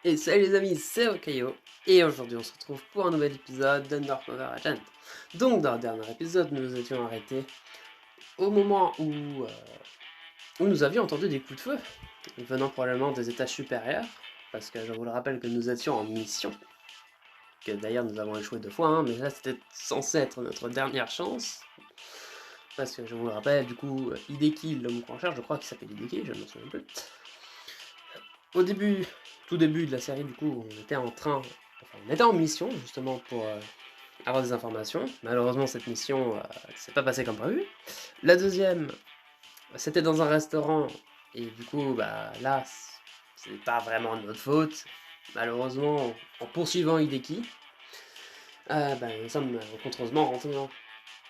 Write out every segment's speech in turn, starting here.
Et salut les amis, c'est Okayo, et aujourd'hui on se retrouve pour un nouvel épisode d'Undercover Agent. Donc dans le dernier épisode, nous nous étions arrêtés au moment où nous avions entendu des coups de feu, venant probablement des étages supérieurs, parce que je vous le rappelle que nous étions en mission, que d'ailleurs nous avons échoué 2 fois, mais là c'était censé être notre dernière chance, parce que je vous le rappelle, du coup, Hideki, l'homme qu'on cherche, je crois qu'il s'appelle Hideki, je ne me souviens plus. Au début, tout début de la série, du coup, on était en mission justement pour avoir des informations. Malheureusement, cette mission s'est pas passée comme prévu. La deuxième, c'était dans un restaurant et du coup, bah là, c'est pas vraiment de notre faute. Malheureusement, en poursuivant Hideki, bah, nous sommes contreusement rentrés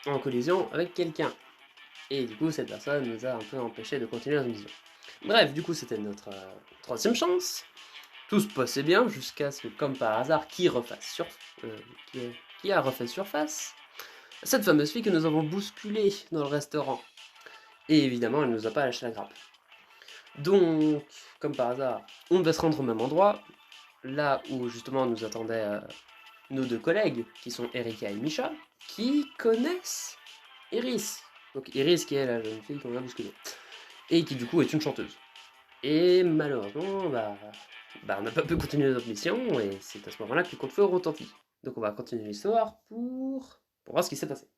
en collision avec quelqu'un. Et du coup, cette personne nous a un peu empêché de continuer notre mission. Bref, du coup, c'était notre troisième chance. Tout se passait bien jusqu'à ce que, comme par hasard, euh, qui, qui a refait surface cette fameuse fille que nous avons bousculée dans le restaurant. Et évidemment, elle ne nous a pas lâché la grappe. Donc, comme par hasard, on devait se rendre au même endroit, là où justement nous attendaient nos deux collègues, qui sont Erika et Misha, qui connaissent Iris. Donc Iris qui est la jeune fille qu'on a bousculée. Et qui du coup est une chanteuse. Et malheureusement, on n'a pas pu continuer notre mission, et c'est à ce moment-là que le coup de feu retentit. Donc on va continuer l'histoire pour voir ce qui s'est passé.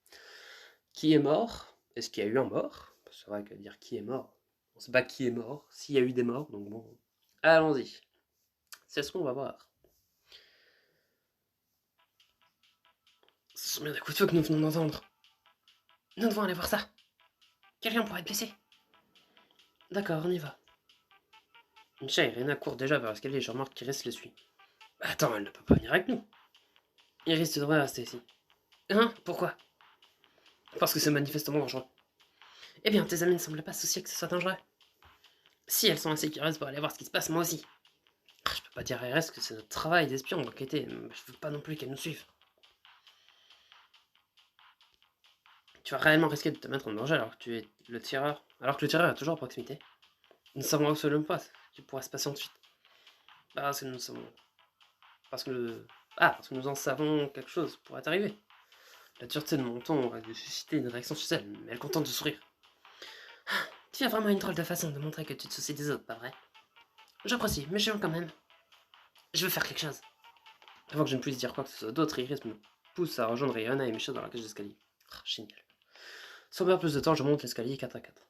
Qui est mort? Est-ce qu'il y a eu un mort? C'est vrai que dire qui est mort, on ne sait pas qui est mort, s'il y a eu des morts, donc bon. Allons-y. C'est ce qu'on va voir. Ce sont bien des coups de feu que nous venons d'entendre. Nous devons aller voir ça. Quelqu'un pourrait être blessé. D'accord, on y va. Misha et Rena courent déjà vers l'escalier et je remarque qu'Iris les suit. Attends, elle ne peut pas venir avec nous. Iris, tu devrais rester ici. Hein? Pourquoi? Parce que c'est manifestement dangereux. Eh bien, tes amis ne semblent pas soucier que ce soit dangereux. Si elles sont assez curieuses pour aller voir ce qui se passe, moi aussi. Je peux pas dire à RS que c'est notre travail d'espion d'enquêter, mais je veux pas non plus qu'elles nous suivent. Tu vas réellement risquer de te mettre en danger alors que le tireur est toujours à proximité. Nous ne savons absolument pas ce qui pourrait se passer ensuite. Parce que nous savons. Parce que nous en savons quelque chose pourrait arriver. La dureté de mon ton aurait dû susciter une réaction chez elle, mais elle contente de sourire. Tu as vraiment une drôle de façon de montrer que tu te soucies des autres, pas vrai? J'apprécie, mais je quand même. Je veux faire quelque chose. Avant que je ne puisse dire quoi que ce soit d'autre, Iris me pousse à rejoindre Rihanna et Micha dans la cage d'escalier. Génial. Sans perdre plus de temps, je monte l'escalier 4 à 4.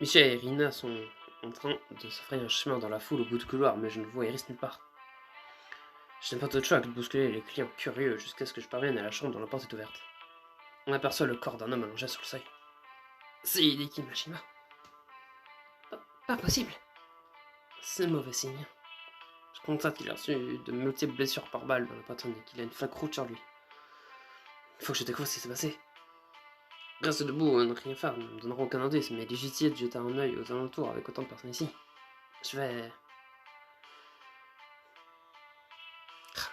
Micha et Rina sont en train de se frayer un chemin dans la foule au bout du couloir, mais je ne vois Iris nulle part. Je n'ai pas d'autre choix que de bousculer les clients curieux jusqu'à ce que je parvienne à la chambre dont la porte est ouverte. On aperçoit le corps d'un homme allongé sur le seuil. C'est Hideki Mashima. Pas possible. C'est mauvais signe. Je constate qu'il a reçu de multiples blessures par balle dans la poitrine et qu'il a une flaque rouge sur lui. Il faut que je découvre ce qui s'est passé. Reste debout, ne rien faire, ne me donnera aucun indice, mais il est légitime de jeter un œil aux alentours avec autant de personnes ici. Je vais.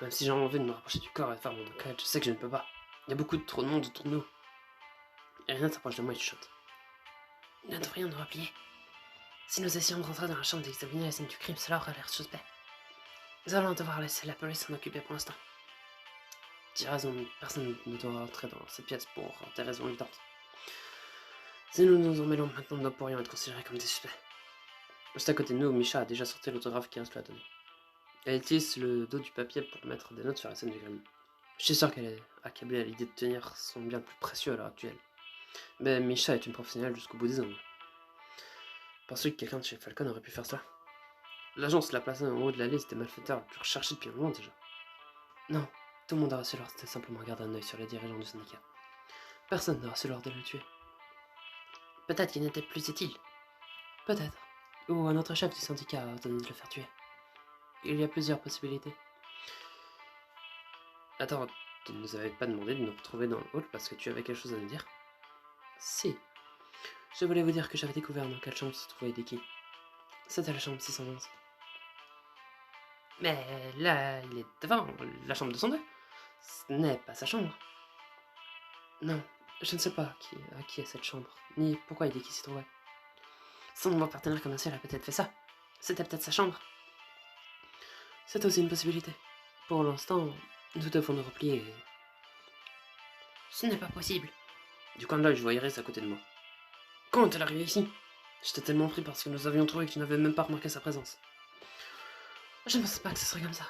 Même si j'ai envie de me rapprocher du corps et de faire mon enquête, je sais que je ne peux pas. Il y a beaucoup trop de monde autour de nous. Et rien ne s'approche de moi et chuchote. Nous devrions nous replier. Si nous essayons de rentrer dans la chambre d'examiner la scène du crime, cela aura l'air suspect. Nous allons devoir laisser la police s'en occuper pour l'instant. Tu as raison, personne ne doit rentrer dans cette pièce pour des raisons évidentes. Si nous nous en mêlons maintenant, nous pourrions être considérés comme des suspects. Juste à côté de nous, Misha a déjà sorti l'autographe qu'Iris lui a donné. Elle utilise le dos du papier pour mettre des notes sur la scène du crime. Je suis sûr qu'elle est accablée à l'idée de tenir son bien le plus précieux à l'heure actuelle. Mais Misha est une professionnelle jusqu'au bout des ongles. Pensez que quelqu'un de chez Falcon aurait pu faire cela? L'agence l'a placé en haut de la liste des malfaiteurs les plus recherchés depuis un moment déjà. Non, tout le monde a reçu l'ordre de simplement garder un œil sur les dirigeants du syndicat. Personne n'a reçu l'ordre de le tuer. Peut-être qu'il n'était plus utile. Peut-être. Ou un autre chef du syndicat a ordonné de le faire tuer. Il y a plusieurs possibilités. Attends, tu ne nous avais pas demandé de nous retrouver dans le hall parce que tu avais quelque chose à nous dire? Si. Je voulais vous dire que j'avais découvert dans quelle chambre se trouvait Deki. C'était la chambre 611. Mais là, il est devant, la chambre 202. Ce n'est pas sa chambre. Non, je ne sais pas à qui est cette chambre, ni pourquoi Deki s'y trouvait. Son nouveau partenaire commercial a peut-être fait ça. C'était peut-être sa chambre. C'est aussi une possibilité. Pour l'instant, nous devons nous replier. Ce n'est pas possible. Du coin de l'œil, je vois Iris à côté de moi. Quand est-elle arrivée ici? J'étais tellement pris parce que nous avions trouvé que je n'avais même pas remarqué sa présence. Je ne pensais pas que ce serait comme ça.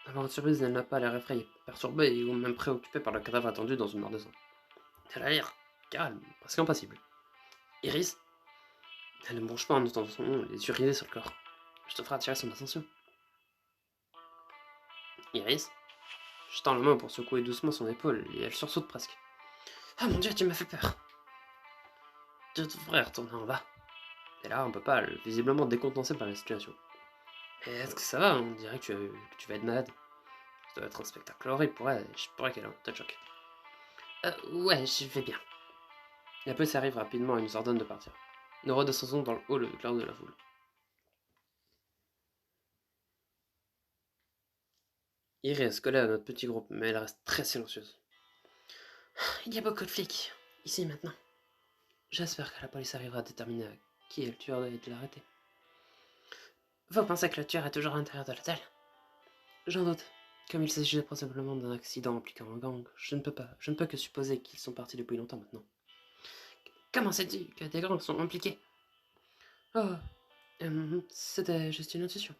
À votre surprise, elle n'a pas l'air effrayée, perturbée ou même préoccupée par le cadavre attendu dans une mare de sang. Elle a l'air calme, presque impassible. Iris? Elle ne bouge pas en entendant son nom, les yeux rivés sur le corps. Je te ferai attirer son attention. Iris? Je tends la main pour secouer doucement son épaule et elle sursaute presque. Ah mon dieu, tu m'as fait peur. Tu devrais retourner en bas. Et là, un peu pâle, visiblement décontenancé par la situation. Mais est-ce que ça va? On dirait que tu vas être malade. Ça doit être un spectacle horrible pour elle, je pourrais qu'elle ait un tas de choc. Ouais, je vais bien. La police arrive rapidement et nous ordonne de partir. Nous redescendons dans le hall au clair de la foule. Iris est collée à notre petit groupe, mais elle reste très silencieuse. Il y a beaucoup de flics, ici maintenant. J'espère que la police arrivera à déterminer à qui est le tueur et de l'arrêter. Vous pensez que le tueur est toujours à l'intérieur de l'hôtel? J'en doute. Comme il s'agissait probablement d'un accident impliquant un gang, je ne peux que supposer qu'ils sont partis depuis longtemps maintenant. Comment sais-tu que des gangs sont impliqués? Oh, c'était juste une intuition.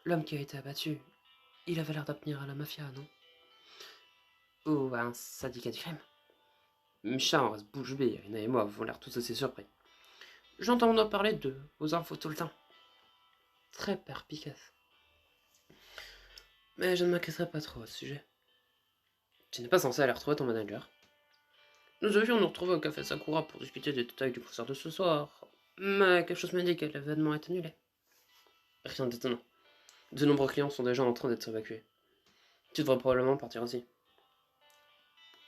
L'homme qui a été abattu, il avait l'air d'appartenir à la mafia, non? Ou à un syndicat du crime? Micha en reste bouche bée, Irina et moi avons l'air tous assez surpris. J'entends parler d'eux aux infos tout le temps. Très perspicace. Mais je ne m'inquiéterai pas trop à ce sujet. Tu n'es pas censé aller retrouver ton manager. Nous devions nous retrouver au café Sakura pour discuter des détails du concert de ce soir, mais quelque chose me dit que l'événement est annulé. Rien d'étonnant. De nombreux clients sont déjà en train d'être évacués. Tu devrais probablement partir aussi.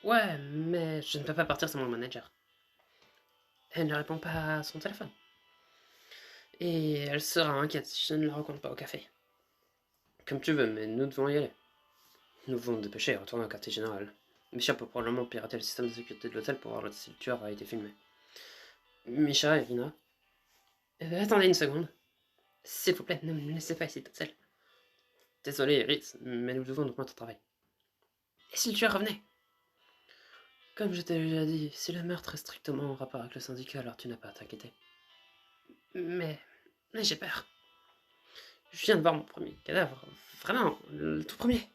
Ouais, mais je ne peux pas partir sans mon manager. Elle ne répond pas à son téléphone. Et elle sera inquiète si je ne la rencontre pas au café. Comme tu veux, mais nous devons y aller. Nous devons nous dépêcher et retourner au quartier général. Misha peut probablement pirater le système de sécurité de l'hôtel pour voir si le tueur a été filmé. Misha et Rina. Attendez une seconde. S'il vous plaît, ne me laissez pas ici toute seule. Désolé, Iris, mais nous devons nous remettre au travail. Et si le tueur revenait? Comme je t'ai déjà dit, si le meurtre est strictement en rapport avec le syndicat, alors tu n'as pas à t'inquiéter. Mais j'ai peur. Je viens de voir mon premier cadavre. Vraiment, le tout premier.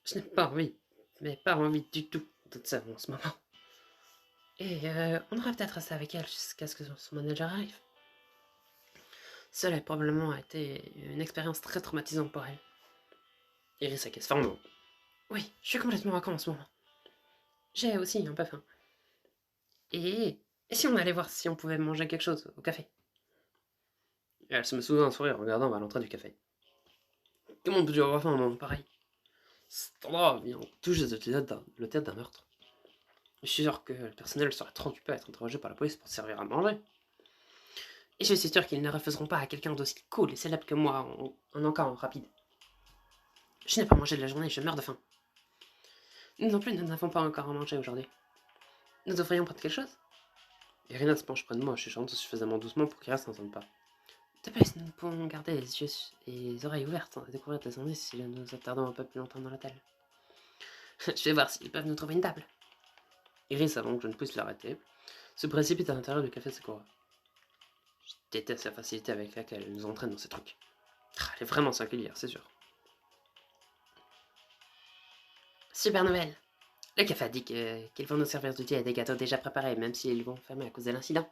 Je n'ai pas envie, mais pas envie du tout d'être seule en ce moment. Et on devrait peut-être rester avec elle jusqu'à ce que son manager arrive. Cela a probablement été une expérience très traumatisante pour elle. Iris a forme. Oui, je suis complètement à en ce moment. J'ai aussi un peu faim. Et si on allait voir si on pouvait manger quelque chose au café? Et elle se met soudain un sourire en regardant vers l'entrée du café. Comment peux-tu avoir faim à un moment pareil? Cet endroit vient tout juste de le théâtre d'un meurtre. Je suis sûr que le personnel serait trop occupé à être interrogé par la police pour servir à manger. Et je suis sûr qu'ils ne refuseront pas à quelqu'un d'aussi cool et célèbre que moi en encas rapide. Je n'ai pas mangé de la journée, je meurs de faim. Nous non plus, nous n'avons pas encore à manger aujourd'hui. Nous devrions prendre quelque chose? Irina se penche près de moi, chuchotant suffisamment doucement pour qu'Iris n'entende pas. De plus, nous pouvons garder les yeux et les oreilles ouvertes et découvrir des indices si nous attardons un peu plus longtemps dans l'hôtel. Je vais voir s'ils peuvent nous trouver une table. Iris, avant que je ne puisse l'arrêter, se précipite à l'intérieur du café Sakura. Je déteste la facilité avec laquelle elle nous entraîne dans ces trucs. Elle est vraiment singulière, c'est sûr. Super nouvelle! Le café a dit qu'ils vont nous servir du thé et des gâteaux déjà préparés, même s'ils vont fermer à cause de l'incident.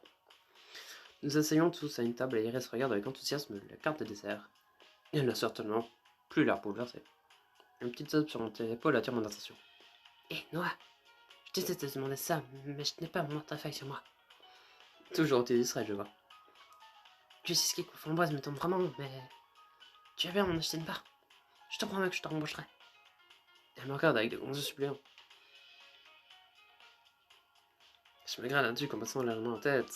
Nous asseyons tous à une table et Iris regarde avec enthousiasme la carte de dessert. Elle n'a certainement plus l'air bouleversée. Une petite tape sur mon épaule attire mon attention. Hé, Noah, je t'ai te demander ça, mais je n'ai pas mon portefeuille sur moi. Toujours été distrait, je vois. Le cheesecake aux framboises me tombe vraiment, mais tu vas bien m'en acheter une part. Je te promets que je te rembourserai. Elle me regarde avec des grands yeux suppléants. Je me gratte là-dessus en passant la main en tête.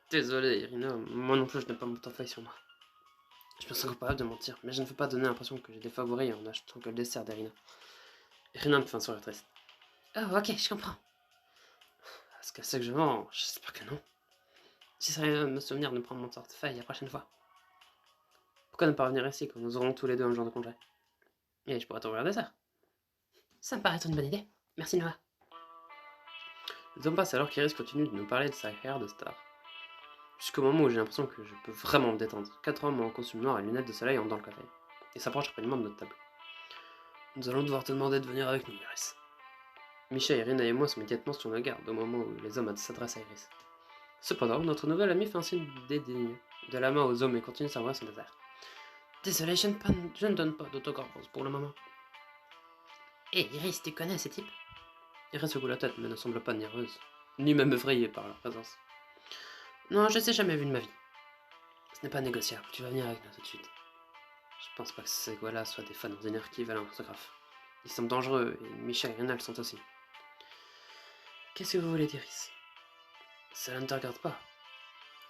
Désolé, Irina, moi non plus je n'ai pas mon portefeuille sur moi. Je me sens capable de mentir, mais je ne veux pas donner l'impression que j'ai des favoris en achetant que le dessert d'Irina. Irina me fait un sourire triste. Oh, ok, je comprends. Est-ce qu'elle sait que je mens? J'espère que non. J'essaierai de me souvenir de prendre mon portefeuille la prochaine fois. Pourquoi ne pas revenir ici quand nous aurons tous les deux un jour de congé? Et je pourrais t'ouvrir des dessert. Ça me paraît être une bonne idée. Merci Noah. Le temps passe alors qu'Iris continue de nous parler de sa carrière de star. Jusqu'au moment où j'ai l'impression que je peux vraiment me détendre. 4 hommes en costume noir et lunettes de soleil entrent dans le café et s'approchent rapidement de notre table. Nous allons devoir te demander de venir avec nous, Iris. Misha, Irina et moi sommes immédiatement sur nos gardes au moment où les hommes s'adressent à Iris. Cependant, notre nouvel ami fait un signe dédaigneux de la main aux hommes et continue sa voix son désert. Désolé, je ne donne pas d'autographe pour le moment. Hé, Iris, tu connais ces types? Iris secoue la tête mais ne semble pas nerveuse, ni même effrayée par leur présence. Non, je ne les ai jamais vus de ma vie. Ce n'est pas négociable, tu vas venir avec nous tout de suite. Je pense pas que ces gars-là soient des fans ordinaires qui veulent un photographe. Ils sont dangereux, et Michel et Irina le sont aussi. Qu'est-ce que vous voulez dire, Iris? Cela ne te regarde pas.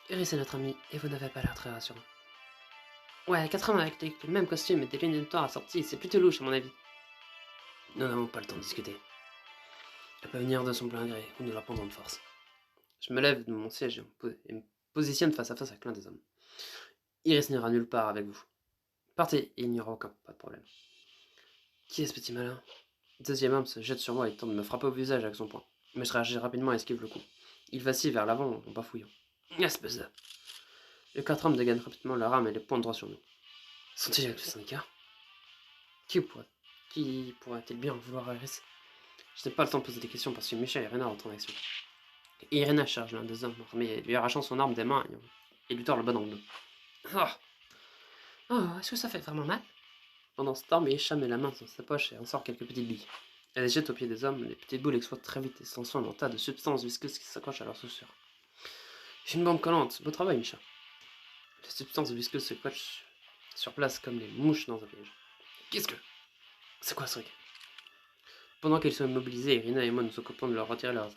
Iris est notre amie, et vous n'avez pas l'air très rassurant. Ouais, 4 hommes avec le même costume et des lunettes noires assorties, c'est plutôt louche à mon avis. Nous n'avons pas le temps de discuter. Elle peut venir de son plein gré, ou nous la prendrons de force. Je me lève de mon siège et me positionne face à face avec l'un des hommes. Iris n'ira nulle part avec vous. Partez, et il n'y aura pas de problème. Qui est ce petit malin? Le deuxième homme se jette sur moi et tente de me frapper au visage avec son poing. Mais je réagis rapidement et esquive le coup. Il vacille vers l'avant en bafouillant. Espèce de... Les 4 hommes dégainent rapidement leur arme et les pointent droit sur nous. Sont-ils avec le syndicat? Qui pourrait-il bien vouloir Iris? Je n'ai pas le temps de poser des questions parce que Michel et Irina rentrent en action. Et Irina charge l'un des hommes armés, lui arrachant son arme des mains et lui tord le bas dans le dos. Oh, est-ce que ça fait vraiment mal? Pendant ce temps, Misha met la main dans sa poche et en sort quelques petites billes. Elle les jette aux pieds des hommes, les petites boules explosent très vite et se transforment en tas de substances visqueuses qui s'accrochent à leurs chaussures. J'ai une bombe collante, beau travail, Misha. Les substances visqueuses se coachent sur place comme les mouches dans un piège. Qu'est-ce que... C'est quoi ce truc? Pendant qu'ils sont immobilisés, Irina et moi nous occupons de leur retirer leurs armes.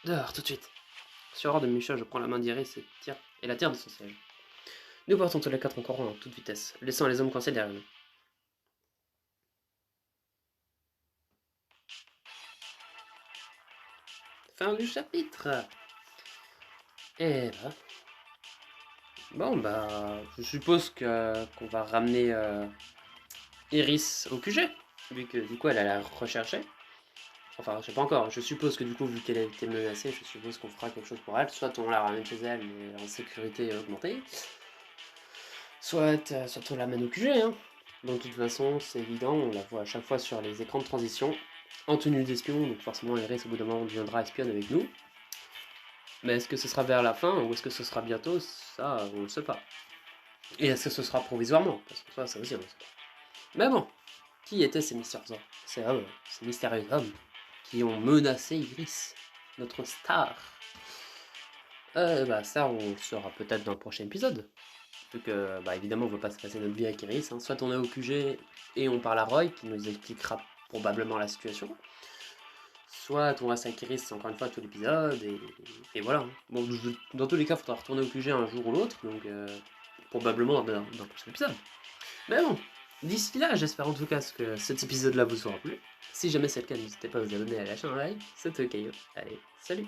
Dehors, tout de suite. Sur ordre de Misha, je prends la main d'Iris et la tire de son siège. Nous partons tous les 4 en courant à toute vitesse, laissant les hommes coincés derrière nous. Fin du chapitre. Et là... Bon, bah... Je suppose qu'on va ramener Iris au QG, vu que du coup elle a la recherchée. Enfin, je sais pas encore. Je suppose que du coup, vu qu'elle a été menacée, je suppose qu'on fera quelque chose pour elle. Soit on la ramène chez elle, mais en sécurité augmentée. Soit on l'amène au QG, hein. Donc de toute façon, c'est évident, on la voit à chaque fois sur les écrans de transition, en tenue d'espion, donc forcément Iris au bout d'un moment deviendra espionne avec nous. Mais est-ce que ce sera vers la fin, ou est-ce que ce sera bientôt? Ça, on ne sait pas. Et est-ce que ce sera provisoirement? Parce que ça aussi, on ne sait pas. Mais bon, qui étaient ces mystérieux hommes? Ces mystérieux hommes qui ont menacé Iris, notre star. Bah ça, on le saura peut-être dans le prochain épisode. Vu que, bah évidemment, on ne veut pas se passer notre vie avec Iris. Hein. Soit on est au QG et on parle à Roy, qui nous expliquera probablement la situation. Soit on reste avec Iris, encore une fois, tout l'épisode, et voilà. Hein. Bon, dans tous les cas, il faudra retourner au QG un jour ou l'autre, donc probablement dans le prochain épisode. Mais bon, d'ici là, j'espère en tout cas que cet épisode-là vous aura plu. Si jamais c'est le cas, n'hésitez pas à vous abonner à la chaîne en live. C'était Caillou. Allez, salut!